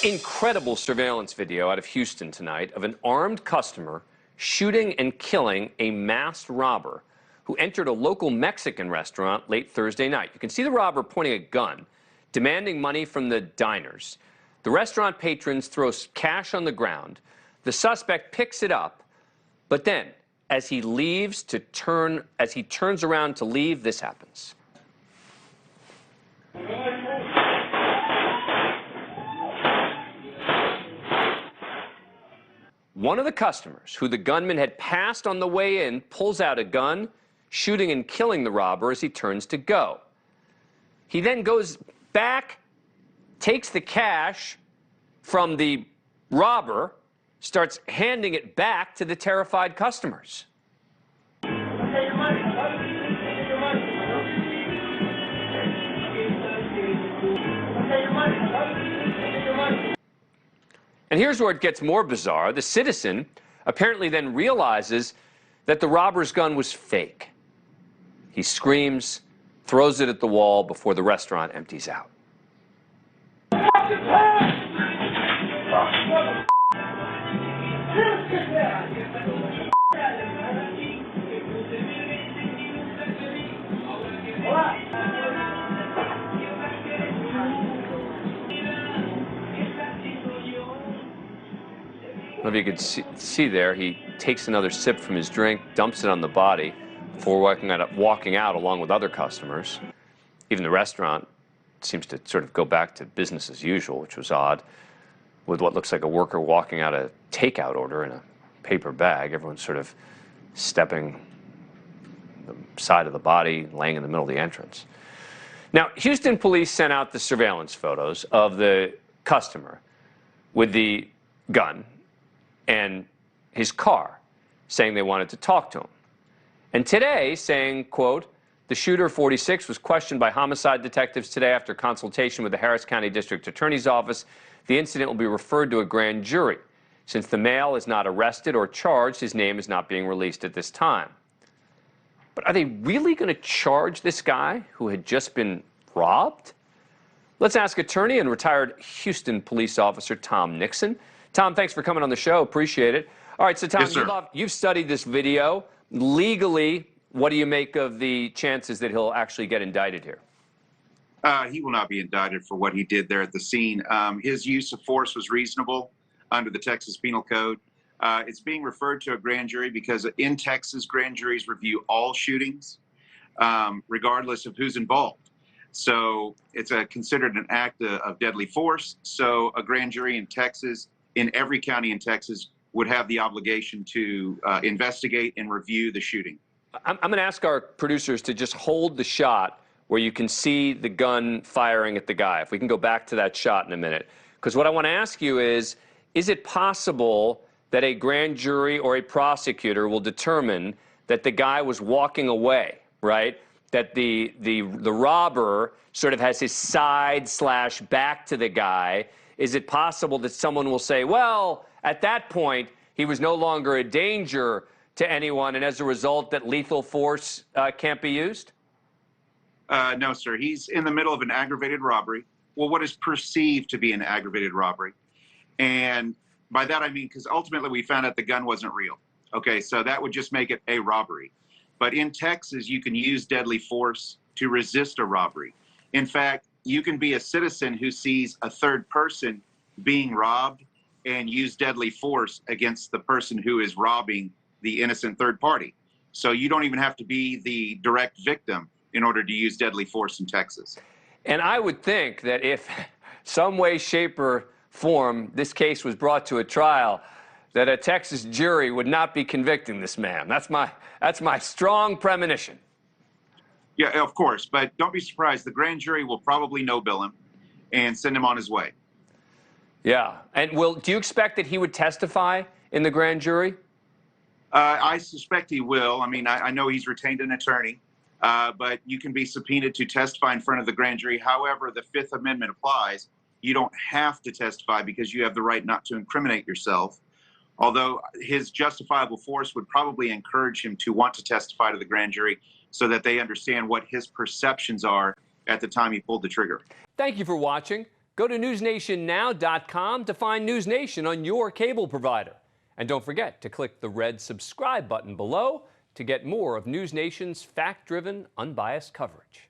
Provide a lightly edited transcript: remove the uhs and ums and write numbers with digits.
Incredible surveillance video out of Houston tonight of an armed customer shooting and killing a masked robber who entered a local Mexican restaurant late Thursday night. You can see the robber pointing a gun, demanding money from the diners. The restaurant patrons throw cash on the ground. The suspect picks it up, but then, as he turns around to leave, this happens. One of the customers, who the gunman had passed on the way in, pulls out a gun, shooting and killing the robber as he turns to go. He then goes back, takes the cash from the robber, starts handing it back to the terrified customers. And here's where it gets more bizarre. The citizen apparently then realizes that the robber's gun was fake. He screams, throws it at the wall before the restaurant empties out. I don't know if you could see there, he takes another sip from his drink, dumps it on the body before walking out along with other customers. Even the restaurant seems to sort of go back to business as usual, which was odd, with what looks like a worker walking out a takeout order in a paper bag. Everyone's sort of stepping the side of the body, laying in the middle of the entrance. Now, Houston police sent out the surveillance photos of the customer with the gun and his car, saying they wanted to talk to him. And today, saying, quote, the shooter, 46, was questioned by homicide detectives today after consultation with the Harris County District Attorney's Office. The incident will be referred to a grand jury. Since the male is not arrested or charged, his name is not being released at this time. But are they really going to charge this guy who had just been robbed? Let's ask attorney and retired Houston police officer Tom Nixon. Tom, thanks for coming on the show. Appreciate it. All right, so Tom, yes, you've studied this video. Legally, what do you make of the chances that he'll actually get indicted here? He will not be indicted for what he did there at the scene. His use of force was reasonable under the Texas Penal Code. It's being referred to a grand jury because in Texas, grand juries review all shootings, regardless of who's involved. So it's considered an act of deadly force. So a grand jury in Texas, in every county in Texas, would have the obligation to investigate and review the shooting. I'm going to ask our producers to just hold the shot where you can see the gun firing at the guy. If we can go back to that shot in a minute. Because what I want to ask you is it possible that a grand jury or a prosecutor will determine that the guy was walking away, right? That the robber sort of has his side / back to the guy. Is it possible that someone will say, well, at that point, he was no longer a danger to anyone, and as a result, that lethal force can't be used? No, sir. He's in the middle of an aggravated robbery. Well, what is perceived to be an aggravated robbery. And by that, I mean, because ultimately we found out the gun wasn't real. Okay, so that would just make it a robbery. But in Texas, you can use deadly force to resist a robbery. In fact, you can be a citizen who sees a third person being robbed and use deadly force against the person who is robbing the innocent third party. So you don't even have to be the direct victim in order to use deadly force in Texas. And I would think that if some way, shape, or form this case was brought to a trial, that a Texas jury would not be convicting this man. That's my strong premonition. Yeah, of course, but don't be surprised. The grand jury will probably no-bill him and send him on his way. Yeah, and do you expect that he would testify in the grand jury? I suspect he will. I mean, I know he's retained an attorney, but you can be subpoenaed to testify in front of the grand jury. However, the Fifth Amendment applies. You don't have to testify because you have the right not to incriminate yourself. Although his justifiable force would probably encourage him to want to testify to the grand jury so that they understand what his perceptions are at the time he pulled the trigger. Thank you for watching. Go to newsnationnow.com to find NewsNation on your cable provider. And don't forget to click the red subscribe button below to get more of NewsNation's fact-driven, unbiased coverage.